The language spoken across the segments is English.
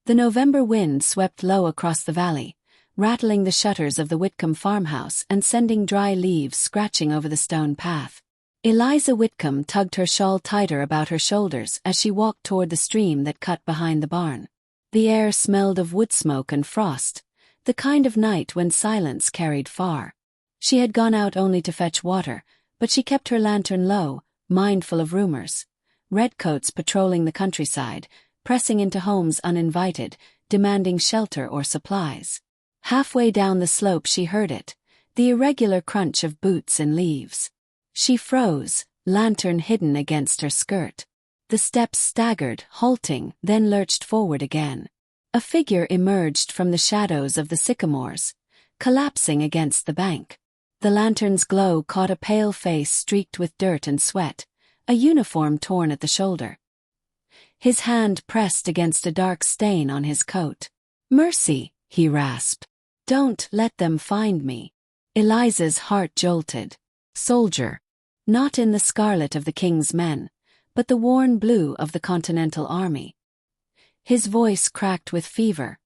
The November wind swept low across the valley, rattling the shutters of the Whitcomb farmhouse and sending dry leaves scratching over the stone path. Eliza Whitcomb tugged her shawl tighter about her shoulders as she walked toward the stream that cut behind the barn. The air smelled of wood smoke and frost, the kind of night when silence carried far. She had gone out only to fetch water, but she kept her lantern low, mindful of rumors. Redcoats patrolling the countryside, pressing into homes uninvited, demanding shelter or supplies. Halfway down the slope she heard it, the irregular crunch of boots in leaves. She froze, lantern hidden against her skirt. The steps staggered, halting, then lurched forward again. A figure emerged from the shadows of the sycamores, collapsing against the bank. The lantern's glow caught a pale face streaked with dirt and sweat, a uniform torn at the shoulder. His hand pressed against a dark stain on his coat. "Mercy," he rasped. "Don't let them find me." Eliza's heart jolted. Soldier. Not in the scarlet of the king's men, but the worn blue of the Continental Army. His voice cracked with fever,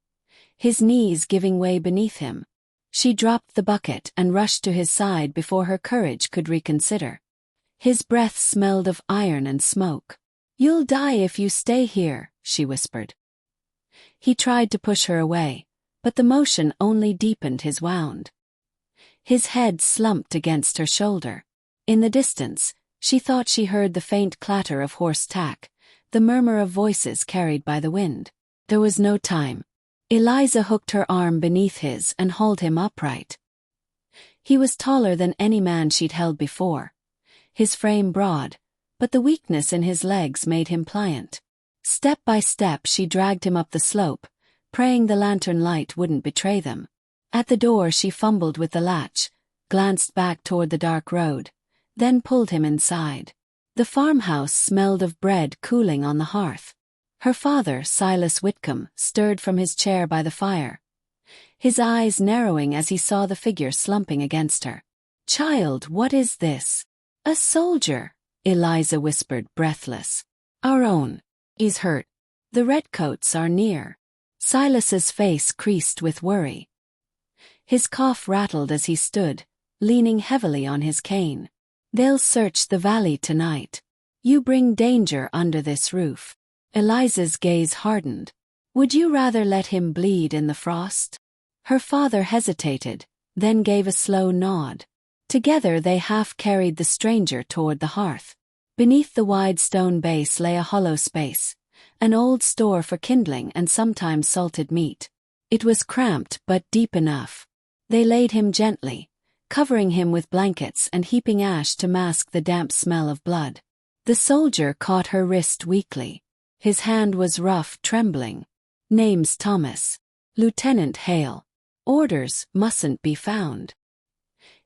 his knees giving way beneath him. She dropped the bucket and rushed to his side before her courage could reconsider. His breath smelled of iron and smoke. "You'll die if you stay here," she whispered. He tried to push her away, but the motion only deepened his wound. His head slumped against her shoulder. In the distance, she thought she heard the faint clatter of horse tack, the murmur of voices carried by the wind. There was no time. Eliza hooked her arm beneath his and hauled him upright. He was taller than any man she'd held before, his frame broad, but the weakness in his legs made him pliant. Step by step she dragged him up the slope, praying the lantern light wouldn't betray them. At the door she fumbled with the latch, glanced back toward the dark road, then pulled him inside. The farmhouse smelled of bread cooling on the hearth. Her father, Silas Whitcomb, stirred from his chair by the fire, his eyes narrowing as he saw the figure slumping against her. "Child, what is this?" "A soldier," Eliza whispered, breathless. "Our own. He's hurt. The Redcoats are near." Silas's face creased with worry. His cough rattled as he stood, leaning heavily on his cane. "They'll search the valley tonight. You bring danger under this roof." Eliza's gaze hardened. "Would you rather let him bleed in the frost?" Her father hesitated, then gave a slow nod. Together they half carried the stranger toward the hearth. Beneath the wide stone base lay a hollow space, an old store for kindling and sometimes salted meat. It was cramped but deep enough. They laid him gently, covering him with blankets and heaping ash to mask the damp smell of blood. The soldier caught her wrist weakly. His hand was rough, trembling. "Name's Thomas. Lieutenant Hale. Orders mustn't be found."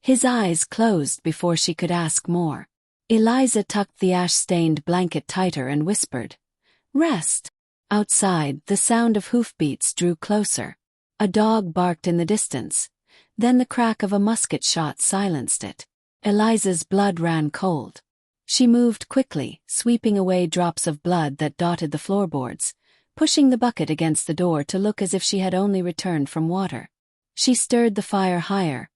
His eyes closed before she could ask more. Eliza tucked the ash-stained blanket tighter and whispered, "Rest." Outside, the sound of hoofbeats drew closer. A dog barked in the distance. Then the crack of a musket shot silenced it. Eliza's blood ran cold. She moved quickly, sweeping away drops of blood that dotted the floorboards, pushing the bucket against the door to look as if she had only returned from water. She stirred the fire higher,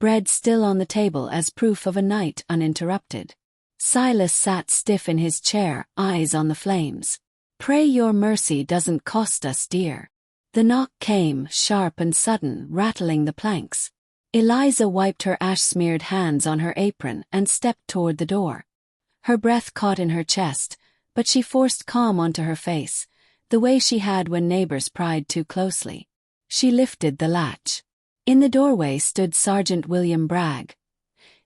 bread still on the table as proof of a night uninterrupted. Silas sat stiff in his chair, eyes on the flames. "Pray your mercy doesn't cost us dear." The knock came, sharp and sudden, rattling the planks. Eliza wiped her ash-smeared hands on her apron and stepped toward the door. Her breath caught in her chest, but she forced calm onto her face, the way she had when neighbors pried too closely. She lifted the latch. In the doorway stood Sergeant William Bragg,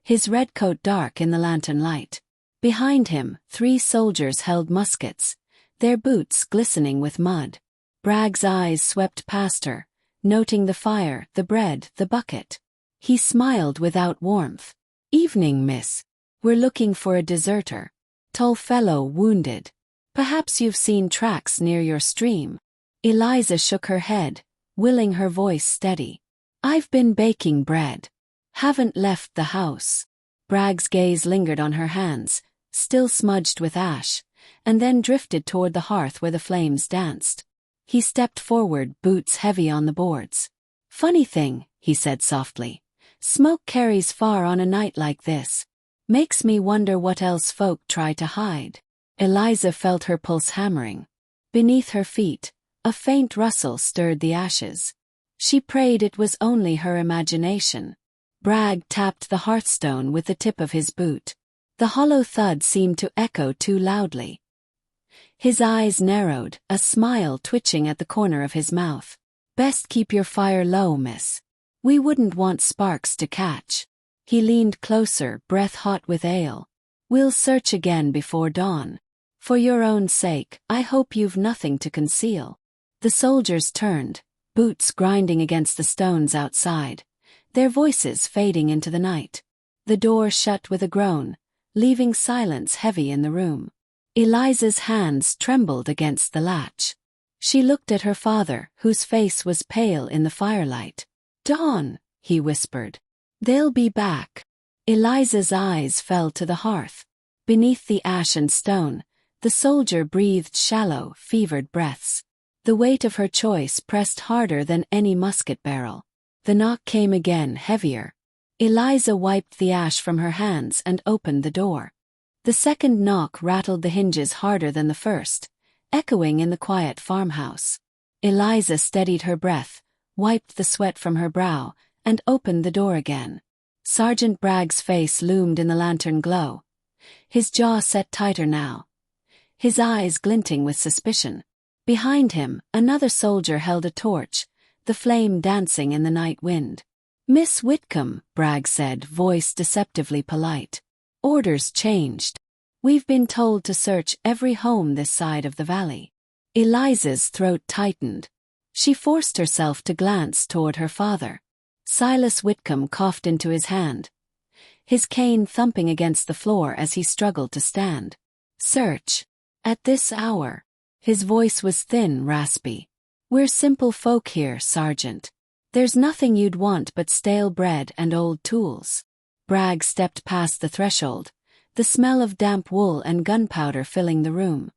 his red coat dark in the lantern light. Behind him, 3 soldiers held muskets, their boots glistening with mud. Bragg's eyes swept past her, noting the fire, the bread, the bucket. He smiled without warmth. "Evening, miss. We're looking for a deserter. Tall fellow wounded. Perhaps you've seen tracks near your stream." Eliza shook her head, willing her voice steady. "I've been baking bread. Haven't left the house." Bragg's gaze lingered on her hands, still smudged with ash, and then drifted toward the hearth where the flames danced. He stepped forward, boots heavy on the boards. "Funny thing," he said softly. "Smoke carries far on a night like this. Makes me wonder what else folk try to hide." Eliza felt her pulse hammering. Beneath her feet, a faint rustle stirred the ashes. She prayed it was only her imagination. Bragg tapped the hearthstone with the tip of his boot. The hollow thud seemed to echo too loudly. His eyes narrowed, a smile twitching at the corner of his mouth. "Best keep your fire low, miss. We wouldn't want sparks to catch." He leaned closer, breath hot with ale. "We'll search again before dawn. For your own sake, I hope you've nothing to conceal." The soldiers turned, boots grinding against the stones outside, their voices fading into the night. The door shut with a groan, leaving silence heavy in the room. Eliza's hands trembled against the latch. She looked at her father, whose face was pale in the firelight. "Dawn," he whispered. "They'll be back." Eliza's eyes fell to the hearth. Beneath the ash and stone, the soldier breathed shallow, fevered breaths. The weight of her choice pressed harder than any musket barrel. The knock came again, heavier. Eliza wiped the ash from her hands and opened the door. The second knock rattled the hinges harder than the first, echoing in the quiet farmhouse. Eliza steadied her breath, wiped the sweat from her brow, and opened the door again. Sergeant Bragg's face loomed in the lantern glow. His jaw set tighter now, his eyes glinting with suspicion. Behind him, another soldier held a torch, the flame dancing in the night wind. "Miss Whitcomb," Bragg said, voice deceptively polite. "Orders changed. We've been told to search every home this side of the valley." Eliza's throat tightened. She forced herself to glance toward her father. Silas Whitcomb coughed into his hand, his cane thumping against the floor as he struggled to stand. "Search? At this hour?" His voice was thin, raspy. "We're simple folk here, Sergeant. There's nothing you'd want but stale bread and old tools." Bragg stepped past the threshold, the smell of damp wool and gunpowder filling the room.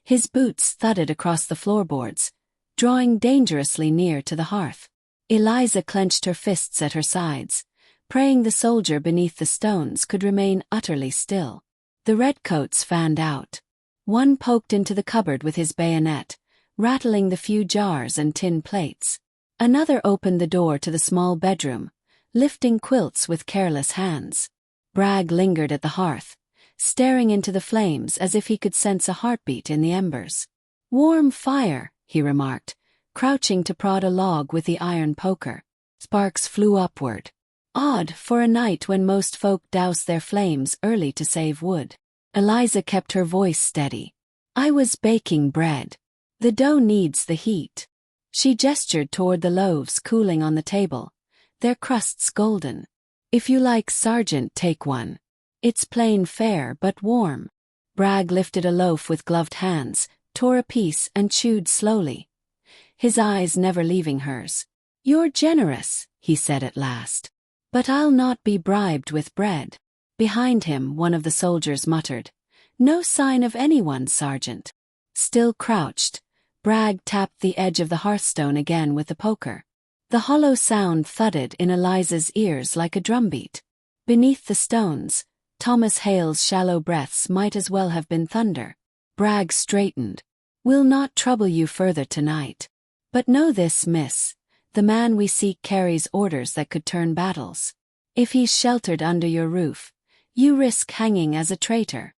His boots thudded across the floorboards, drawing dangerously near to the hearth. Eliza clenched her fists at her sides, praying the soldier beneath the stones could remain utterly still. The Redcoats fanned out. One poked into the cupboard with his bayonet, rattling the few jars and tin plates. Another opened the door to the small bedroom, lifting quilts with careless hands. Bragg lingered at the hearth, staring into the flames as if he could sense a heartbeat in the embers. "Warm fire," he remarked, crouching to prod a log with the iron poker. Sparks flew upward. Odd for a night when most folk douse their flames early to save wood. Eliza kept her voice steady. "I was baking bread. The dough needs the heat." She gestured toward the loaves cooling on the table, their crusts golden. "If you like, Sergeant, take one. It's plain fare but warm." Bragg lifted a loaf with gloved hands, tore a piece and chewed slowly, his eyes never leaving hers. "You're generous," he said at last. "But I'll not be bribed with bread." Behind him, one of the soldiers muttered, "No sign of anyone, Sergeant." Still crouched, Bragg tapped the edge of the hearthstone again with the poker. The hollow sound thudded in Eliza's ears like a drumbeat. Beneath the stones, Thomas Hale's shallow breaths might as well have been thunder. Bragg straightened. "We'll not trouble you further tonight. But know this, miss, the man we seek carries orders that could turn battles. If he's sheltered under your roof, you risk hanging as a traitor."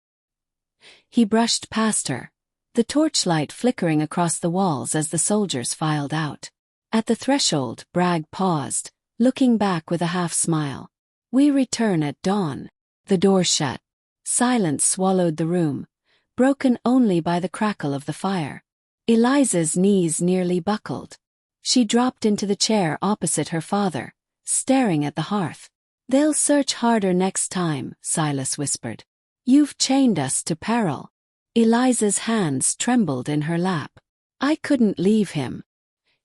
He brushed past her, the torchlight flickering across the walls as the soldiers filed out. At the threshold, Bragg paused, looking back with a half-smile. "We return at dawn." The door shut. Silence swallowed the room, broken only by the crackle of the fire. Eliza's knees nearly buckled. She dropped into the chair opposite her father, staring at the hearth. "They'll search harder next time," Silas whispered. "You've chained us to peril." Eliza's hands trembled in her lap. "I couldn't leave him.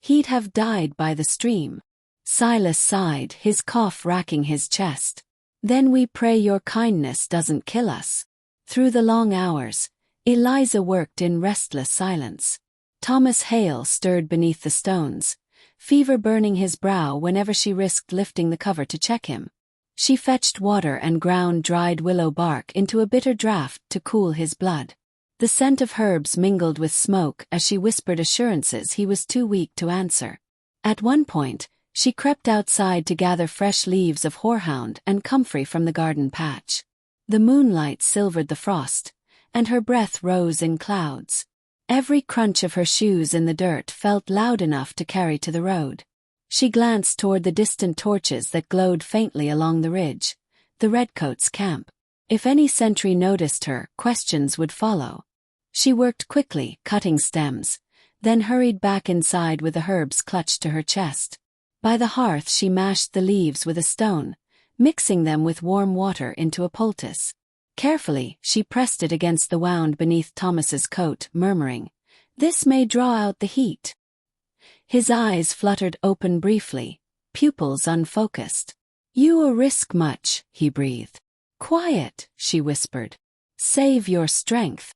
He'd have died by the stream." Silas sighed, his cough racking his chest. "Then we pray your kindness doesn't kill us." Through the long hours, Eliza worked in restless silence. Thomas Hale stirred beneath the stones, fever burning his brow whenever she risked lifting the cover to check him. She fetched water and ground dried willow bark into a bitter draught to cool his blood. The scent of herbs mingled with smoke as she whispered assurances he was too weak to answer. At one point, she crept outside to gather fresh leaves of horehound and comfrey from the garden patch. The moonlight silvered the frost, and her breath rose in clouds. Every crunch of her shoes in the dirt felt loud enough to carry to the road. She glanced toward the distant torches that glowed faintly along the ridge, the Redcoats' camp. If any sentry noticed her, questions would follow. She worked quickly, cutting stems, then hurried back inside with the herbs clutched to her chest. By the hearth she mashed the leaves with a stone, mixing them with warm water into a poultice. Carefully, she pressed it against the wound beneath Thomas's coat, murmuring, "This may draw out the heat." His eyes fluttered open briefly, pupils unfocused. "You risk much," he breathed. "Quiet," she whispered. "Save your strength."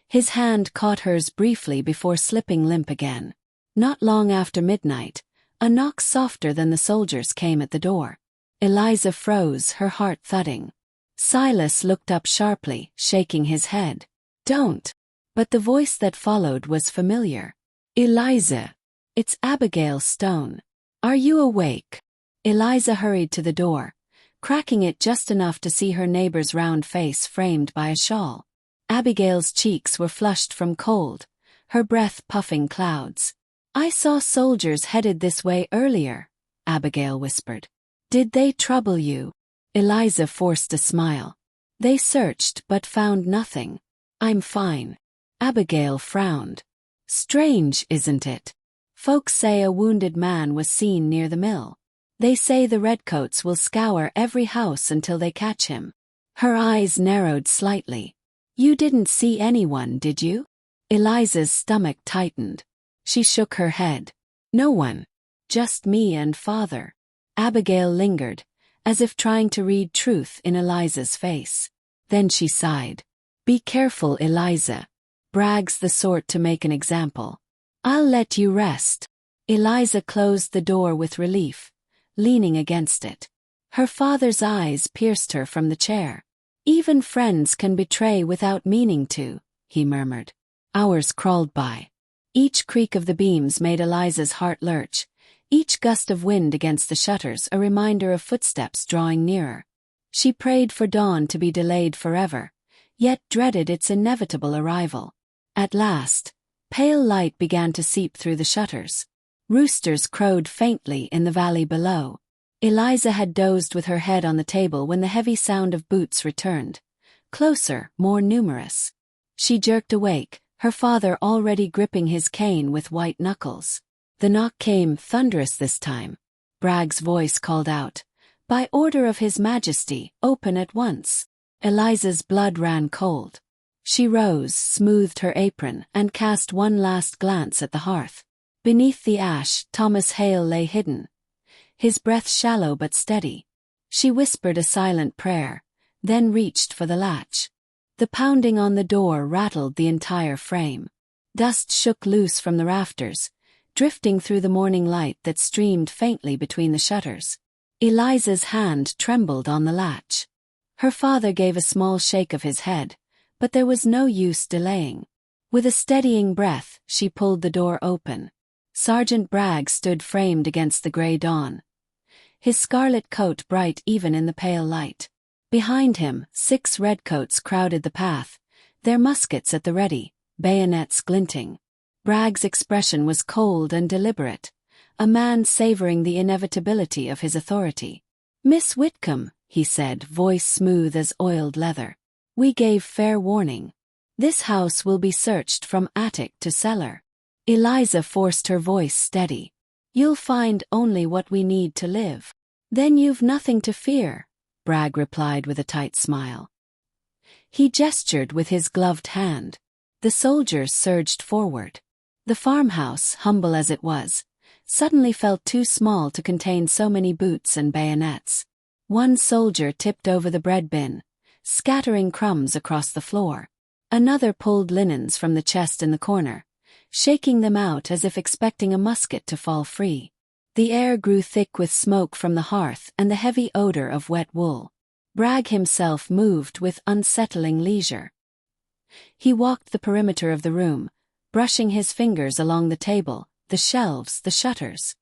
His hand caught hers briefly before slipping limp again. Not long after midnight, a knock softer than the soldiers came at the door. Eliza froze, her heart thudding. Silas looked up sharply, shaking his head. "Don't." But the voice that followed was familiar. "Eliza. It's Abigail Stone. Are you awake?" Eliza hurried to the door, cracking it just enough to see her neighbor's round face framed by a shawl. Abigail's cheeks were flushed from cold, her breath puffing clouds. "I saw soldiers headed this way earlier," Abigail whispered. "Did they trouble you?" Eliza forced a smile. "They searched but found nothing. I'm fine." Abigail frowned. "Strange, isn't it? Folks say a wounded man was seen near the mill. They say the Redcoats will scour every house until they catch him." Her eyes narrowed slightly. "You didn't see anyone, did you?" Eliza's stomach tightened. She shook her head. "No one. Just me and Father." Abigail lingered, as if trying to read truth in Eliza's face. Then she sighed. "Be careful, Eliza. Bragg's the sort to make an example. I'll let you rest." Eliza closed the door with relief, leaning against it. Her father's eyes pierced her from the chair. "Even friends can betray without meaning to," he murmured. Hours crawled by. Each creak of the beams made Eliza's heart lurch, each gust of wind against the shutters a reminder of footsteps drawing nearer. She prayed for dawn to be delayed forever, yet dreaded its inevitable arrival. At last, pale light began to seep through the shutters. Roosters crowed faintly in the valley below. Eliza had dozed with her head on the table when the heavy sound of boots returned. Closer, more numerous. She jerked awake, her father already gripping his cane with white knuckles. The knock came thunderous this time. Bragg's voice called out, "By order of His Majesty, open at once." Eliza's blood ran cold. She rose, smoothed her apron, and cast one last glance at the hearth. Beneath the ash, Thomas Hale lay hidden, his breath shallow but steady. She whispered a silent prayer, then reached for the latch. The pounding on the door rattled the entire frame. Dust shook loose from the rafters, drifting through the morning light that streamed faintly between the shutters. Eliza's hand trembled on the latch. Her father gave a small shake of his head, but there was no use delaying. With a steadying breath, she pulled the door open. Sergeant Bragg stood framed against the gray dawn, his scarlet coat bright even in the pale light. Behind him, 6 redcoats crowded the path, their muskets at the ready, bayonets glinting. Bragg's expression was cold and deliberate, a man savoring the inevitability of his authority. "Miss Whitcomb," he said, voice smooth as oiled leather. "We gave fair warning. This house will be searched from attic to cellar." Eliza forced her voice steady. "You'll find only what we need to live. Then you've nothing to fear," Bragg replied with a tight smile. He gestured with his gloved hand. The soldiers surged forward. The farmhouse, humble as it was, suddenly felt too small to contain so many boots and bayonets. One soldier tipped over the bread bin, scattering crumbs across the floor. Another pulled linens from the chest in the corner, shaking them out as if expecting a musket to fall free. The air grew thick with smoke from the hearth and the heavy odor of wet wool. Bragg himself moved with unsettling leisure. He walked the perimeter of the room, brushing his fingers along the table, the shelves, the shutters.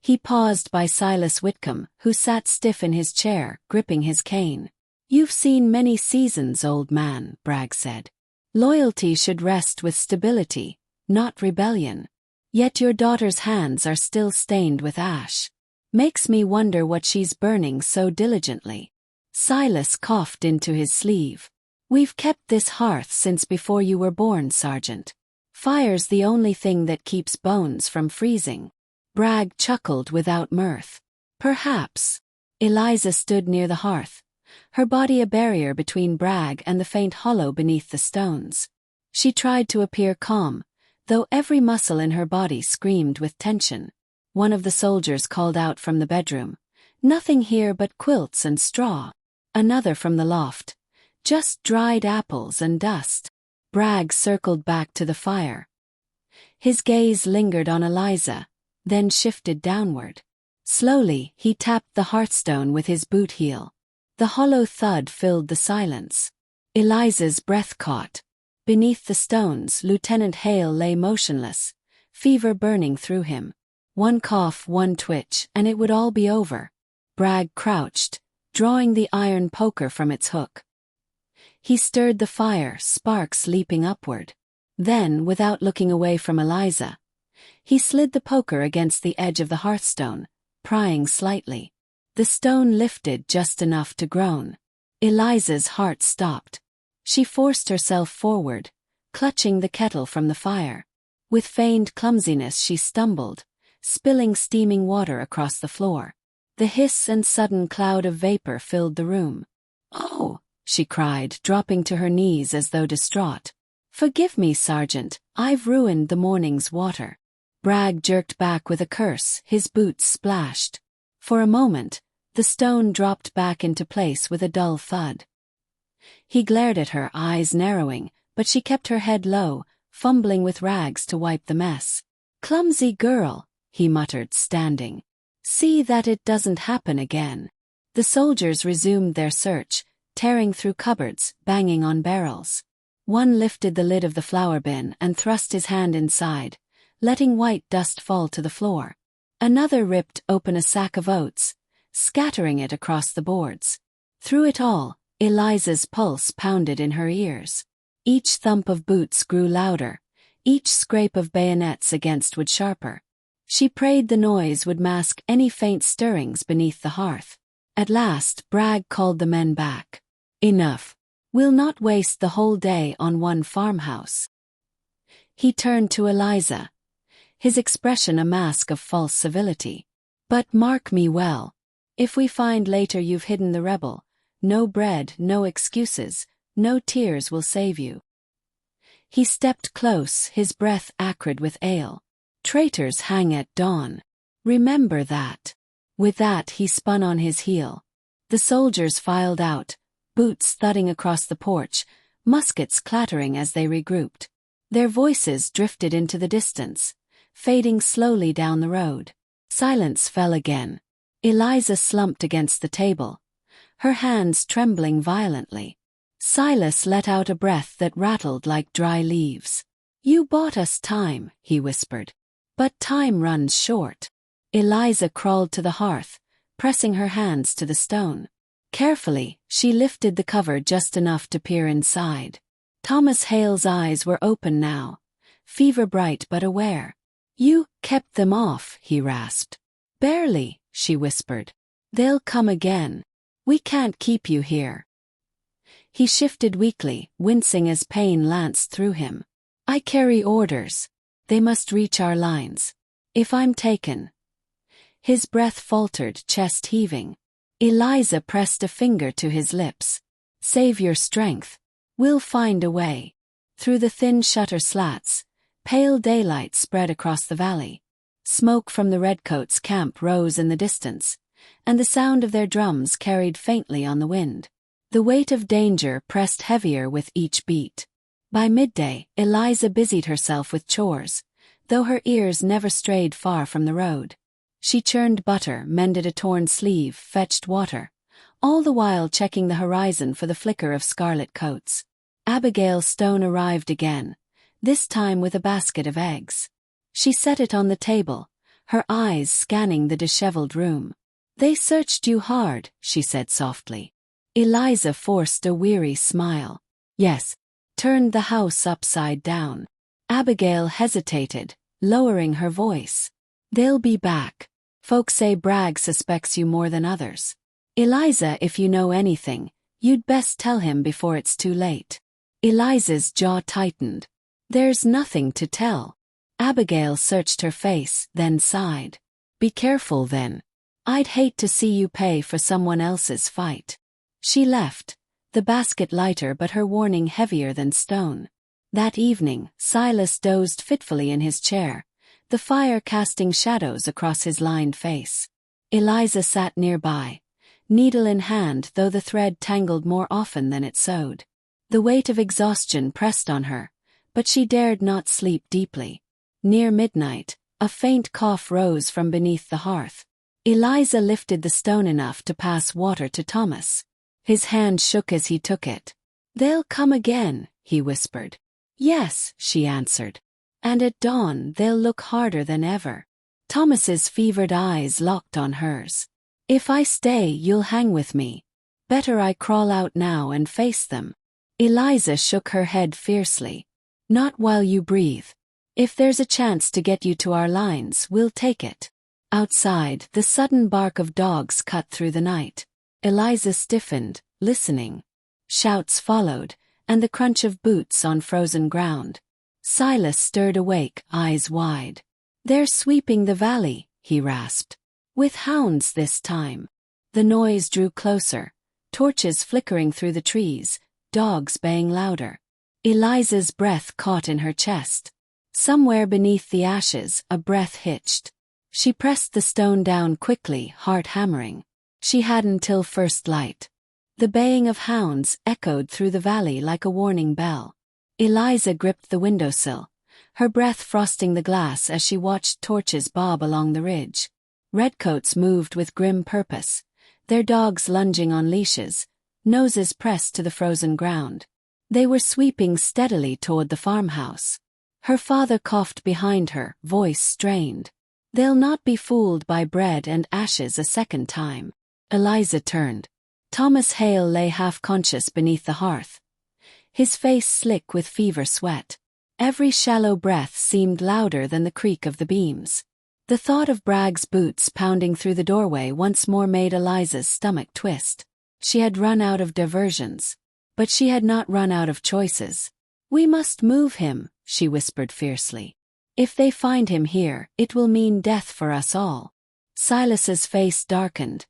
He paused by Silas Whitcomb, who sat stiff in his chair, gripping his cane. "You've seen many seasons, old man," Bragg said. "Loyalty should rest with stability, not rebellion. Yet your daughter's hands are still stained with ash. Makes me wonder what she's burning so diligently." Silas coughed into his sleeve. "We've kept this hearth since before you were born, Sergeant. Fire's the only thing that keeps bones from freezing." Bragg chuckled without mirth. "Perhaps." Eliza stood near the hearth, her body a barrier between Bragg and the faint hollow beneath the stones. She tried to appear calm, though every muscle in her body screamed with tension. One of the soldiers called out from the bedroom, "Nothing here but quilts and straw." Another from the loft, "Just dried apples and dust." Bragg circled back to the fire. His gaze lingered on Eliza, then shifted downward. Slowly, he tapped the hearthstone with his boot heel. The hollow thud filled the silence. Eliza's breath caught. Beneath the stones, Lieutenant Hale lay motionless, fever burning through him. One cough, one twitch, and it would all be over. Bragg crouched, drawing the iron poker from its hook. He stirred the fire, sparks leaping upward. Then, without looking away from Eliza, he slid the poker against the edge of the hearthstone, prying slightly. The stone lifted just enough to groan. Eliza's heart stopped. She forced herself forward, clutching the kettle from the fire. With feigned clumsiness she stumbled, spilling steaming water across the floor. The hiss and sudden cloud of vapor filled the room. "Oh!" she cried, dropping to her knees as though distraught. "Forgive me, Sergeant, I've ruined the morning's water." Bragg jerked back with a curse, his boots splashed. For a moment, the stone dropped back into place with a dull thud. He glared at her, eyes narrowing, but she kept her head low, fumbling with rags to wipe the mess. "Clumsy girl," he muttered, standing. "See that it doesn't happen again." The soldiers resumed their search, tearing through cupboards, banging on barrels. One lifted the lid of the flour bin and thrust his hand inside, letting white dust fall to the floor. Another ripped open a sack of oats, scattering it across the boards. Through it all, Eliza's pulse pounded in her ears. Each thump of boots grew louder, each scrape of bayonets against wood sharper. She prayed the noise would mask any faint stirrings beneath the hearth. At last, Bragg called the men back. "Enough. We'll not waste the whole day on one farmhouse." He turned to Eliza, his expression a mask of false civility. "But mark me well. If we find later you've hidden the rebel, no bread, no excuses, no tears will save you." He stepped close, his breath acrid with ale. "Traitors hang at dawn. Remember that." With that he spun on his heel. The soldiers filed out, boots thudding across the porch, muskets clattering as they regrouped. Their voices drifted into the distance, fading slowly down the road. Silence fell again. Eliza slumped against the table, her hands trembling violently. Silas let out a breath that rattled like dry leaves. "You bought us time," he whispered. "But time runs short." Eliza crawled to the hearth, pressing her hands to the stone. Carefully, she lifted the cover just enough to peer inside. Thomas Hale's eyes were open now, fever-bright but aware. "You kept them off," he rasped. "Barely," she whispered. "They'll come again. We can't keep you here." He shifted weakly, wincing as pain lanced through him. "I carry orders. They must reach our lines. If I'm taken—" His breath faltered, chest heaving. Eliza pressed a finger to his lips. "Save your strength. We'll find a way." Through the thin shutter slats, pale daylight spread across the valley. Smoke from the Redcoats' camp rose in the distance, and the sound of their drums carried faintly on the wind. The weight of danger pressed heavier with each beat. By midday, Eliza busied herself with chores, though her ears never strayed far from the road. She churned butter, mended a torn sleeve, fetched water, all the while checking the horizon for the flicker of scarlet coats. Abigail Stone arrived again, this time with a basket of eggs. She set it on the table, her eyes scanning the disheveled room. "They searched you hard," she said softly. Eliza forced a weary smile. "Yes." Turned the house upside down. Abigail hesitated, lowering her voice. "They'll be back. Folks say Bragg suspects you more than others. Eliza, if you know anything, you'd best tell him before it's too late." Eliza's jaw tightened. "There's nothing to tell." Abigail searched her face, then sighed. "Be careful then. I'd hate to see you pay for someone else's fight." She left, the basket lighter but her warning heavier than stone. That evening, Silas dozed fitfully in his chair, the fire casting shadows across his lined face. Eliza sat nearby, needle in hand, though the thread tangled more often than it sewed. The weight of exhaustion pressed on her, but she dared not sleep deeply. Near midnight, a faint cough rose from beneath the hearth. Eliza lifted the stone enough to pass water to Thomas. His hand shook as he took it. "They'll come again," he whispered. "Yes," she answered. "And at dawn they'll look harder than ever." Thomas's fevered eyes locked on hers. "If I stay, you'll hang with me. Better I crawl out now and face them." Eliza shook her head fiercely. "Not while you breathe. If there's a chance to get you to our lines, we'll take it." Outside, the sudden bark of dogs cut through the night. Eliza stiffened, listening. Shouts followed, and the crunch of boots on frozen ground. Silas stirred awake, eyes wide. "They're sweeping the valley," he rasped. "With hounds this time." The noise drew closer, torches flickering through the trees, dogs baying louder. Eliza's breath caught in her chest. Somewhere beneath the ashes, a breath hitched. She pressed the stone down quickly, heart hammering. She had until first light. The baying of hounds echoed through the valley like a warning bell. Eliza gripped the windowsill, her breath frosting the glass as she watched torches bob along the ridge. Redcoats moved with grim purpose, their dogs lunging on leashes, noses pressed to the frozen ground. They were sweeping steadily toward the farmhouse. Her father coughed behind her, voice strained. "They'll not be fooled by bread and ashes a second time." Eliza turned. Thomas Hale lay half-conscious beneath the hearth, his face slick with fever sweat. Every shallow breath seemed louder than the creak of the beams. The thought of Bragg's boots pounding through the doorway once more made Eliza's stomach twist. She had run out of diversions. But she had not run out of choices. "We must move him," she whispered fiercely. "If they find him here, it will mean death for us all." Silas's face darkened,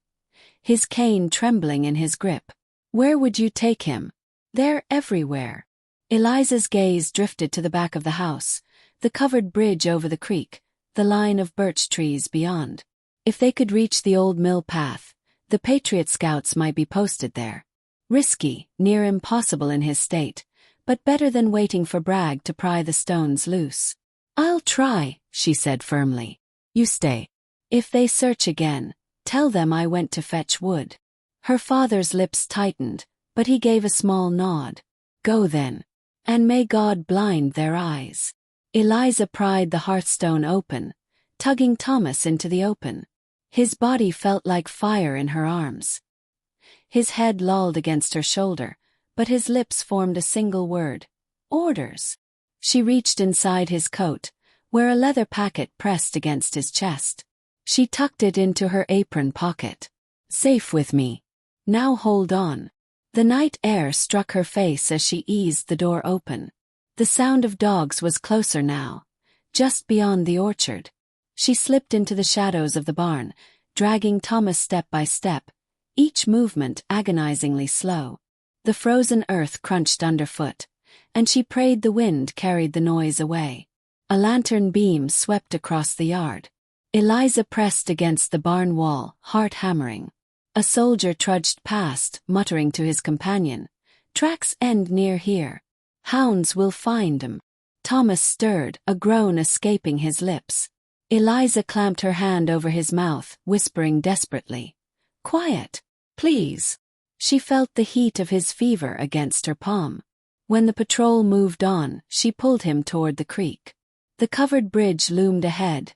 his cane trembling in his grip. "Where would you take him?" "They're everywhere." Eliza's gaze drifted to the back of the house, the covered bridge over the creek, the line of birch trees beyond. If they could reach the old mill path, the Patriot Scouts might be posted there. Risky, near impossible in his state, but better than waiting for Bragg to pry the stones loose. "I'll try," she said firmly. "You stay. If they search again, tell them I went to fetch wood." Her father's lips tightened, but he gave a small nod. "Go then. And may God blind their eyes." Eliza pried the hearthstone open, tugging Thomas into the open. His body felt like fire in her arms. His head lolled against her shoulder, but his lips formed a single word: "Orders." She reached inside his coat, where a leather packet pressed against his chest. She tucked it into her apron pocket. "Safe with me. Now hold on." The night air struck her face as she eased the door open. The sound of dogs was closer now, just beyond the orchard. She slipped into the shadows of the barn, dragging Thomas step by step, each movement agonizingly slow. The frozen earth crunched underfoot, and she prayed the wind carried the noise away. A lantern beam swept across the yard. Eliza pressed against the barn wall, heart hammering. A soldier trudged past, muttering to his companion, "Tracks end near here." Hounds will find 'em. Thomas stirred, a groan escaping his lips. Eliza clamped her hand over his mouth, whispering desperately, "Quiet, please." She felt the heat of his fever against her palm. When the patrol moved on, she pulled him toward the creek. The covered bridge loomed ahead,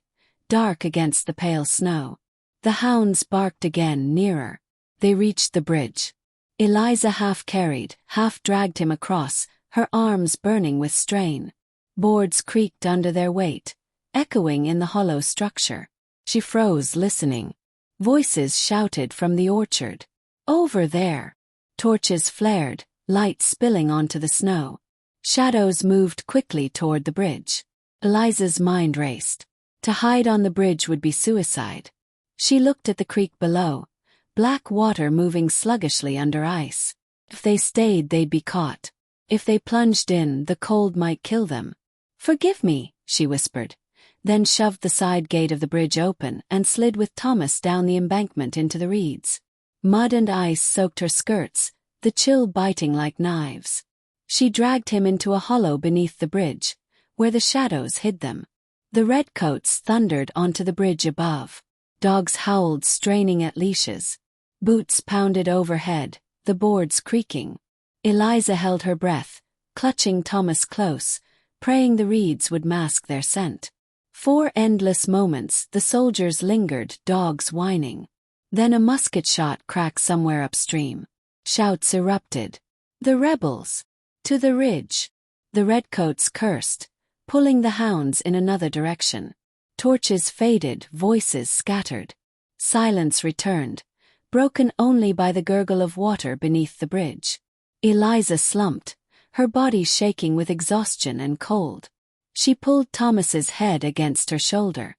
dark against the pale snow. The hounds barked again, nearer. They reached the bridge. Eliza half carried, half dragged him across, her arms burning with strain. Boards creaked under their weight, echoing in the hollow structure. She froze, listening. Voices shouted from the orchard. "Over there!" Torches flared, light spilling onto the snow. Shadows moved quickly toward the bridge. Eliza's mind raced. To hide on the bridge would be suicide. She looked at the creek below, black water moving sluggishly under ice. If they stayed, they'd be caught. If they plunged in, the cold might kill them. "Forgive me," she whispered, then shoved the side gate of the bridge open and slid with Thomas down the embankment into the reeds. Mud and ice soaked her skirts, the chill biting like knives. She dragged him into a hollow beneath the bridge, where the shadows hid them. The redcoats thundered onto the bridge above. Dogs howled, straining at leashes. Boots pounded overhead, the boards creaking. Eliza held her breath, clutching Thomas close, praying the reeds would mask their scent. For endless moments the soldiers lingered, dogs whining. Then a musket shot cracked somewhere upstream. Shouts erupted. "The rebels! To the ridge!" The redcoats cursed, pulling the hounds in another direction. Torches faded, voices scattered. Silence returned, broken only by the gurgle of water beneath the bridge. Eliza slumped, her body shaking with exhaustion and cold. She pulled Thomas's head against her shoulder.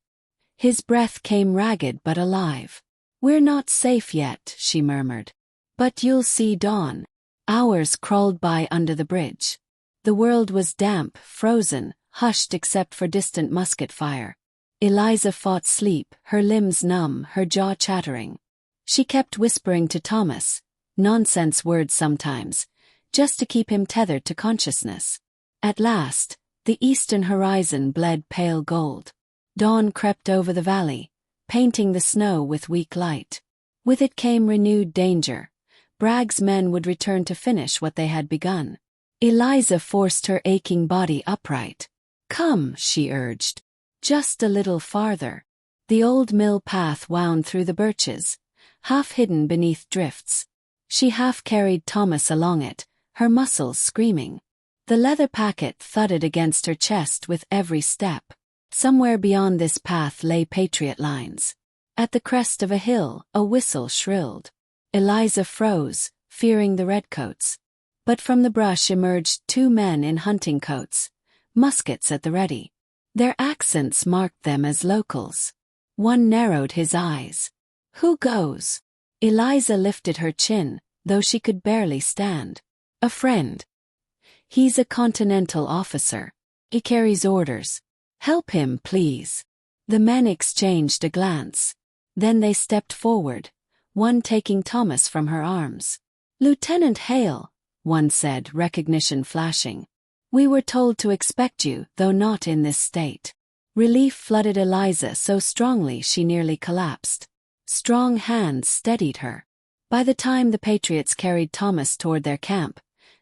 His breath came ragged but alive. "We're not safe yet," she murmured. "But you'll see dawn." Hours crawled by under the bridge. The world was damp, frozen, hushed except for distant musket fire. Eliza fought sleep, her limbs numb, her jaw chattering. She kept whispering to Thomas, nonsense words sometimes, just to keep him tethered to consciousness. At last, the eastern horizon bled pale gold. Dawn crept over the valley, painting the snow with weak light. With it came renewed danger. Bragg's men would return to finish what they had begun. Eliza forced her aching body upright. "Come," she urged. "Just a little farther." The old mill path wound through the birches, half hidden beneath drifts. She half carried Thomas along it, her muscles screaming. The leather packet thudded against her chest with every step. Somewhere beyond this path lay Patriot lines. At the crest of a hill, a whistle shrilled. Eliza froze, fearing the redcoats. But from the brush emerged two men in hunting coats, muskets at the ready. Their accents marked them as locals. One narrowed his eyes. "Who goes?" Eliza lifted her chin, though she could barely stand. "A friend. He's a Continental officer. He carries orders. Help him, please." The men exchanged a glance. Then they stepped forward, one taking Thomas from her arms. "Lieutenant Hale," one said, recognition flashing. "We were told to expect you, though not in this state." Relief flooded Eliza so strongly she nearly collapsed. Strong hands steadied her. By the time the Patriots carried Thomas toward their camp,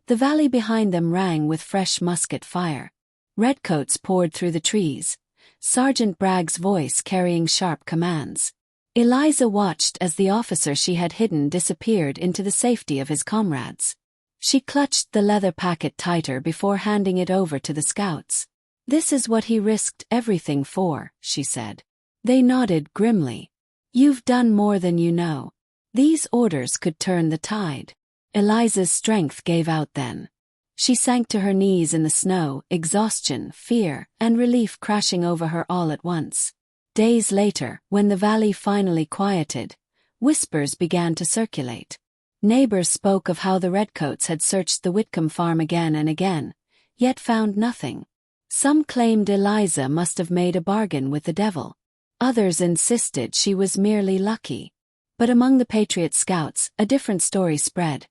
the valley behind them rang with fresh musket fire. Redcoats poured through the trees, Sergeant Bragg's voice carrying sharp commands. Eliza watched as the officer she had hidden disappeared into the safety of his comrades. She clutched the leather packet tighter before handing it over to the scouts. "This is what he risked everything for," she said. They nodded grimly. "You've done more than you know." These orders could turn the tide. Eliza's strength gave out then. She sank to her knees in the snow, exhaustion, fear, and relief crashing over her all at once. Days later, when the valley finally quieted, whispers began to circulate. Neighbors spoke of how the redcoats had searched the Whitcomb farm again and again, yet found nothing. Some claimed Eliza must have made a bargain with the devil. Others insisted she was merely lucky. But among the Patriot scouts, a different story spread.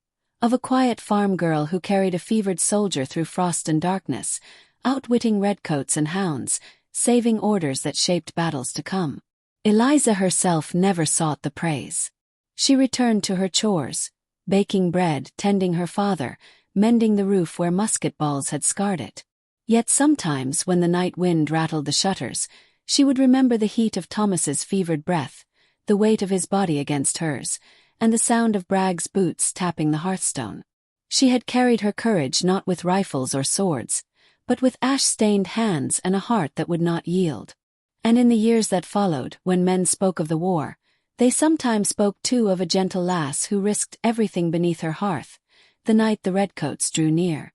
of a quiet farm girl who carried a fevered soldier through frost and darkness, outwitting redcoats and hounds, saving orders that shaped battles to come. Eliza herself never sought the praise. She returned to her chores, baking bread, tending her father, mending the roof where musket balls had scarred it. Yet sometimes, when the night wind rattled the shutters, she would remember the heat of Thomas's fevered breath, the weight of his body against hers, and the sound of Bragg's boots tapping the hearthstone. She had carried her courage not with rifles or swords, but with ash-stained hands and a heart that would not yield. And in the years that followed, when men spoke of the war, they sometimes spoke too of a gentle lass who risked everything beneath her hearth, the night the redcoats drew near.